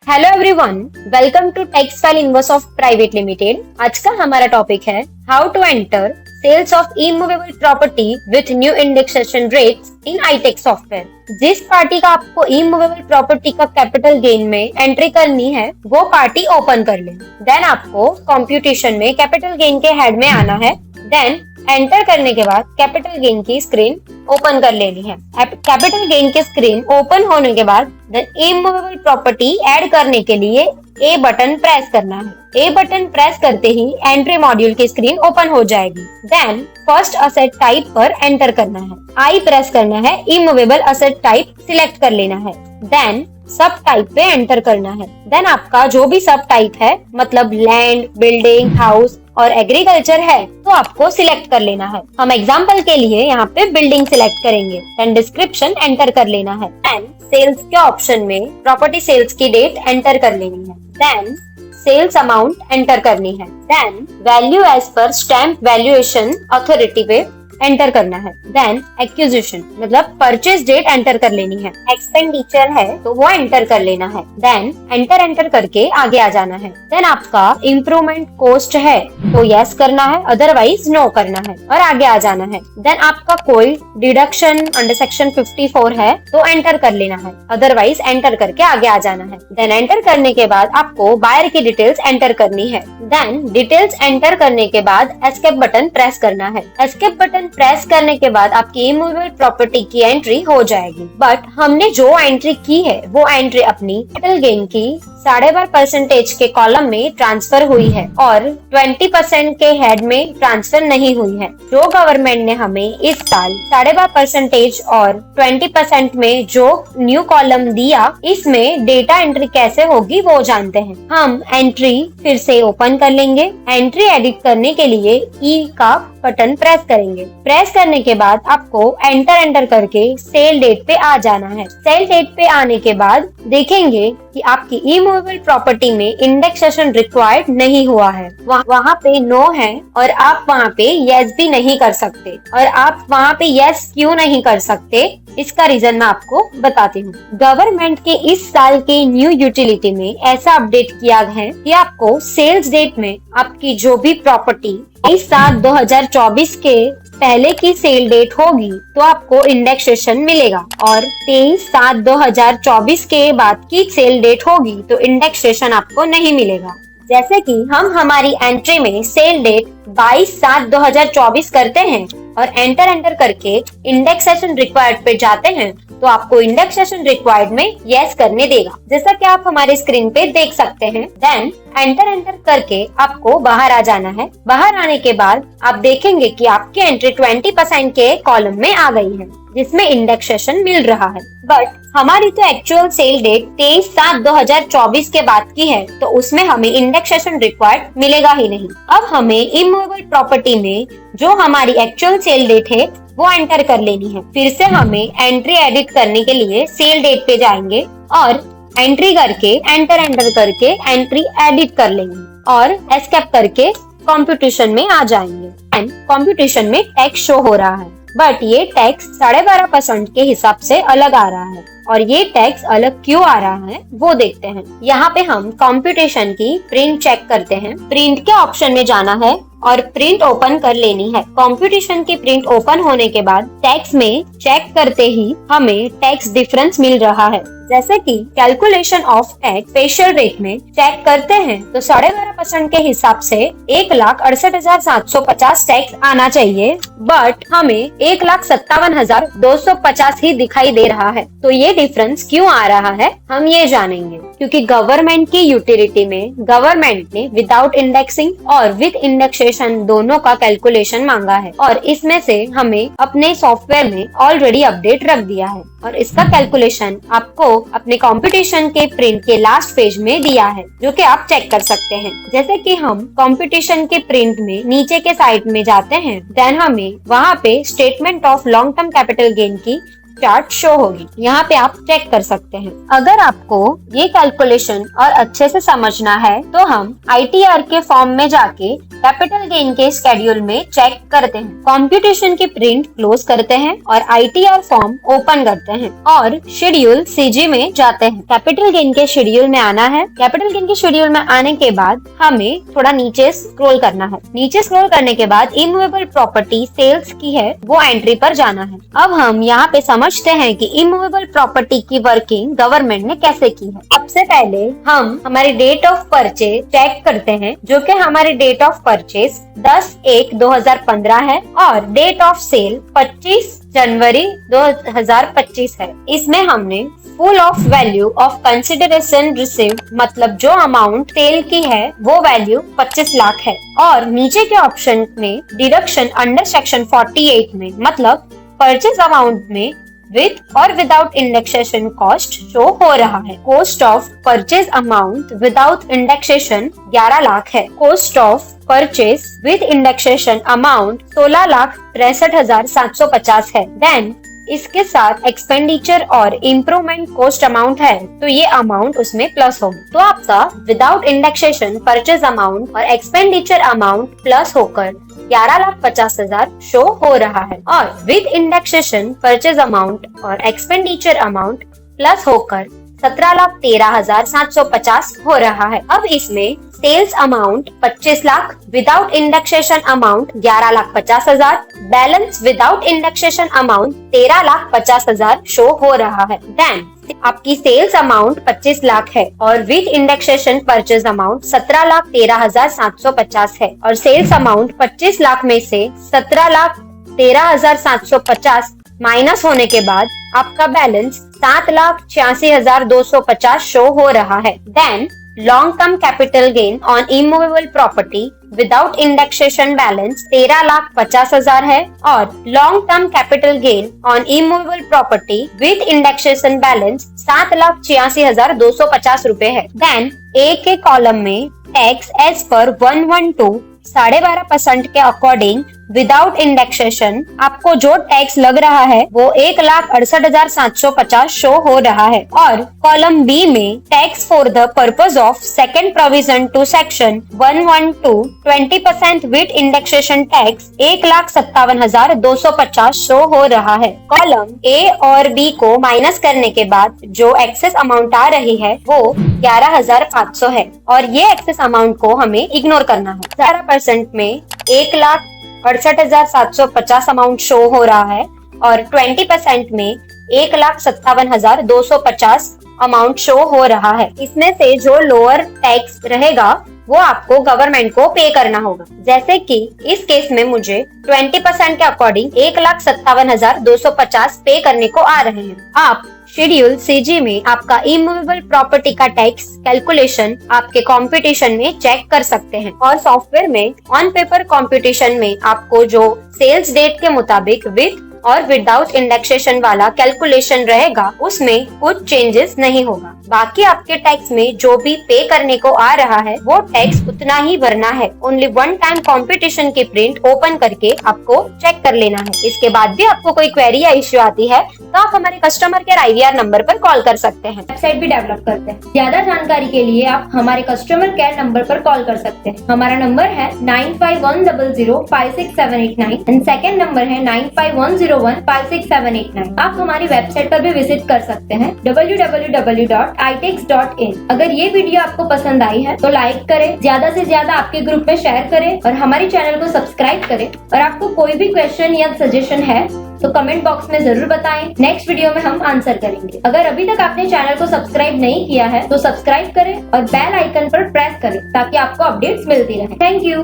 Hello everyone, welcome to tax file inverse of private limited. आज का हमारा topic है how to enter sales of immovable property with new indexation rates in iTech software. जिस party का आपको immovable property का capital gain में entry करनी है वो पार्टी ओपन कर ले। देन आपको कंप्यूटेशन में कैपिटल गेन के हेड में आना है। देन एंटर करने के बाद कैपिटल गेन की स्क्रीन ओपन कर लेनी है। कैपिटल गेन की स्क्रीन ओपन होने के बाद देन इमूवेबल प्रॉपर्टी ऐड करने के लिए ए बटन प्रेस करना है। ए बटन प्रेस करते ही एंट्री मॉड्यूल की स्क्रीन ओपन हो जाएगी। देन फर्स्ट असेट टाइप पर एंटर करना है। आई प्रेस करना है, इमूवेबल असेट टाइप सिलेक्ट कर लेना है। देन सब टाइप पे एंटर करना है। देन आपका जो भी सब टाइप है, मतलब लैंड, बिल्डिंग, हाउस और एग्रीकल्चर है, तो आपको सिलेक्ट कर लेना है। हम एग्जांपल के लिए यहाँ पे बिल्डिंग सिलेक्ट करेंगे। देन डिस्क्रिप्शन एंटर कर लेना है। देन सेल्स के ऑप्शन में प्रॉपर्टी सेल्स की डेट एंटर कर लेनी है। देन सेल्स अमाउंट एंटर करनी है। Then value as per stamp valuation authority पे एंटर करना है। देन एक्विजिशन मतलब परचेज डेट एंटर कर लेनी है। एक्सपेंडिचर है तो वो एंटर कर लेना है। देन एंटर करके आगे आ जाना है। देन आपका इम्प्रूवमेंट कॉस्ट है तो यस करना है, अदरवाइज नो करना है और आगे आ जाना है। देन आपका कोई डिडक्शन अंडर सेक्शन 54 है तो एंटर कर लेना है, अदरवाइज एंटर करके आगे आ जाना है। देन एंटर करने के बाद आपको बायर की डिटेल्स एंटर करनी है। देन डिटेल्स एंटर करने के बाद एस्केप बटन प्रेस करना है। एस्केप बटन प्रेस करने के बाद आपकी इमूवेबल प्रॉपर्टी की एंट्री हो जाएगी। बट हमने जो एंट्री की है वो एंट्री अपनी कैपिटल गेन की 12.5% के कॉलम में ट्रांसफर हुई है और 20% के हेड में ट्रांसफर नहीं हुई है। जो गवर्नमेंट ने हमें इस साल 12.5% और 20% में जो न्यू कॉलम दिया, इसमें डेटा एंट्री कैसे होगी वो जानते हैं। हम एंट्री फिर से ओपन कर लेंगे। एंट्री एडिट करने के लिए ई का बटन प्रेस करेंगे। प्रेस करने के बाद आपको एंटर करके सेल डेट पे आ जाना है। सेल डेट पे आने के बाद देखेंगे कि आपकी इमूवेबल प्रॉपर्टी में इंडेक्सेशन रिक्वायर्ड नहीं हुआ है। वहाँ पे नो है और आप वहाँ पे यस भी नहीं कर सकते। और आप वहाँ पे यस क्यों नहीं कर सकते, इसका रीजन मैं आपको बताती हूँ। गवर्नमेंट के इस साल के न्यू यूटिलिटी में ऐसा अपडेट किया है कि आपको सेल्स डेट में आपकी जो भी प्रॉपर्टी 23/7/2024 के पहले की सेल डेट होगी तो आपको इंडेक्सेशन मिलेगा और 23/7/2024 के बाद की सेल डेट होगी तो इंडेक्सेशन आपको नहीं मिलेगा। जैसे कि हम हमारी एंट्री में सेल डेट 22/7/2024 करते हैं और एंटर करके इंडेक्सेशन रिक्वायर्ड पे जाते हैं तो आपको इंडेक्सेशन रिक्वायर्ड में यस करने देगा, जैसा कि आप हमारे स्क्रीन पे देख सकते हैं। देन एंटर करके आपको बाहर आ जाना है। बाहर आने के बाद आप देखेंगे कि आपकी एंट्री 20% के कॉलम में आ गई है जिसमें इंडेक्सेशन मिल रहा है। बट हमारी तो एक्चुअल सेल डेट 23/7/2024 के बाद की है तो उसमें हमें इंडेक्सेशन रिक्वायर्ड मिलेगा ही नहीं। अब हमें इमूवेबल प्रॉपर्टी में जो हमारी एक्चुअल सेल डेट है वो एंटर कर लेनी है। फिर से हमें एंट्री एडिट करने के लिए सेल डेट पे जाएंगे और एंट्री करके एंटर करके एंट्री एडिट कर लेंगे और एस्केप करके कंप्यूटेशन में आ जाएंगे। एंड कंप्यूटेशन में टैक्स शो हो रहा है, बट ये टैक्स 12.5% के हिसाब से अलग आ रहा है। और ये टैक्स अलग क्यों आ रहा है वो देखते हैं। यहाँ पे हम कंप्यूटेशन की प्रिंट चेक करते हैं। प्रिंट के ऑप्शन में जाना है और प्रिंट ओपन कर लेनी है। कंप्यूटेशन की प्रिंट ओपन होने के बाद टैक्स में चेक करते ही हमें टैक्स डिफरेंस मिल रहा है। जैसे कि calculation of tax special rate में चेक करते हैं तो 12.5% के हिसाब से 1,68,750 टैक्स आना चाहिए, बट हमें 1,57,250 ही दिखाई दे रहा है। तो ये डिफरेंस क्यों आ रहा है हम ये जानेंगे। क्योंकि गवर्नमेंट की यूटिलिटी में गवर्नमेंट ने विदाउट इंडेक्सिंग और विद इंडेक्सेशन दोनों का कैलकुलेशन मांगा है और इसमें से हमें अपने सॉफ्टवेयर में ऑलरेडी अपडेट रख दिया है और इसका कैलकुलेशन आपको अपने कंप्यूटेशन के प्रिंट के लास्ट पेज में दिया है, जो कि आप चेक कर सकते हैं। जैसे कि हम कंप्यूटेशन के प्रिंट में नीचे के साइड में जाते हैं, देन हमें वहाँ पे statement of long term capital gain की चार्ट शो होगी। यहाँ पे आप चेक कर सकते हैं। अगर आपको ये कैलकुलेशन और अच्छे से समझना है तो हम ITR के फॉर्म में जाके कैपिटल गेन के स्केड्यूल में चेक करते हैं, कंप्यूटेशन की प्रिंट क्लोज करते हैं और ITR फॉर्म ओपन करते हैं और शेड्यूल CG में जाते हैं। कैपिटल गेन के शेड्यूल में आना है। कैपिटल गेन के शेड्यूल में आने के बाद हमें थोड़ा नीचे स्क्रॉल करना है। नीचे स्क्रॉल करने के बाद इमूवेबल प्रॉपर्टी सेल्स की है वो एंट्री पर जाना है। अब हम यहाँ पे समझते हैं कि इमूवेबल प्रॉपर्टी की वर्किंग गवर्नमेंट ने कैसे की है। सबसे पहले हम हमारी डेट ऑफ परचेज चेक करते हैं, जो कि हमारी डेट ऑफ परचेज 10/1/2015 है और डेट ऑफ सेल 25 जनवरी 2025 है। इसमें हमने full of value of consideration received मतलब जो अमाउंट सेल की है वो वैल्यू 25 लाख है और नीचे के ऑप्शन में डिडक्शन अंडर सेक्शन 48 में मतलब परचेज अमाउंट में विद और विदाउट इंडेक्सेशन कॉस्ट शो हो रहा है। Cost of purchase amount without indexation 11 lakh है। Cost of purchase with indexation amount 16,63,750 है। देन इसके साथ एक्सपेंडिचर और इम्प्रूवमेंट कॉस्ट अमाउंट है तो ये अमाउंट उसमें प्लस होगा। तो आपका विदाउट इंडेक्सेशन परचेज अमाउंट और एक्सपेंडिचर अमाउंट प्लस होकर 11,50,000 शो हो रहा है और विद इंडेक्सेशन परचेज अमाउंट और एक्सपेंडिचर अमाउंट प्लस होकर 17,13,750 हो रहा है। अब इसमें sales amount 25 lakh, without indexation amount 11,50,000, balance without indexation amount 13,50,000 show हो रहा है। देन आपकी सेल्स अमाउंट 25 लाख है और विद इंडेक्सेशन परचेज अमाउंट 17,13,750 है और सेल्स अमाउंट 25 लाख में से 17,13,750 माइनस होने के बाद आपका बैलेंस 7,86,250 शो हो रहा है। Then long term capital gain on immovable property without indexation balance 13,50,000 है और long term capital gain on immovable property with indexation balance 7,86,250 रुपए है। देन ए के कॉलम में टैक्स एज पर 112 12.5% के अकॉर्डिंग विदाउट इंडेक्सेशन आपको जो टैक्स लग रहा है वो 1,68,750 शो हो रहा है और कॉलम बी में tax for the purpose of second provision to section 112 20% with indexation tax 1,57,250 show हो रहा है। कॉलम ए और बी को माइनस करने के बाद जो एक्सेस अमाउंट आ रही है वो 11,500 है और ये एक्सेस अमाउंट को हमें इग्नोर करना है। 11% में 1,68,750 अमाउंट शो हो रहा है और 20% में 1,57,250 अमाउंट शो हो रहा है। इसमें से जो लोअर टैक्स रहेगा वो आपको गवर्नमेंट को पे करना होगा। जैसे कि इस केस में मुझे 20% के अकॉर्डिंग 1,57,250 पे करने को आ रहे हैं। आप शेड्यूल CG में आपका इमूवेबल प्रॉपर्टी का टैक्स कैलकुलेशन आपके कंप्यूटेशन में चेक कर सकते हैं और सॉफ्टवेयर में ऑन पेपर कंप्यूटेशन में आपको जो सेल्स डेट के मुताबिक विद और विदाउट इंडेक्सेशन वाला कैलकुलेशन रहेगा उसमें कुछ चेंजेस नहीं होगा। बाकी आपके टैक्स में जो भी पे करने को आ रहा है वो टैक्स उतना ही भरना है। ओनली वन टाइम कंप्यूटेशन की प्रिंट ओपन करके आपको चेक कर लेना है। इसके बाद भी आपको कोई क्वेरी या इश्यू आती है तो आप हमारे कस्टमर केयर IVR नंबर पर कॉल कर सकते हैं। वेबसाइट भी डेवलप करते हैं। ज्यादा जानकारी के लिए आप हमारे कस्टमर केयर नंबर पर कॉल कर सकते हैं। हमारा नंबर है 9510056789 एंड सेकंड नंबर है 9510156789। आप हमारी वेबसाइट पर भी विजिट कर सकते हैं www.itex.in। अगर ये वीडियो आपको पसंद आई है तो लाइक करें, ज्यादा से ज्यादा आपके ग्रुप में शेयर करें और हमारे चैनल को सब्सक्राइब करें। और आपको कोई भी क्वेश्चन या सजेशन है तो कमेंट बॉक्स में जरूर बताएं। नेक्स्ट वीडियो में हम आंसर करेंगे। अगर अभी तक आपने चैनल को सब्सक्राइब नहीं किया है तो सब्सक्राइब करें और बेल आइकन पर प्रेस करें ताकि आपको अपडेट्स मिलती रहे। Thank you.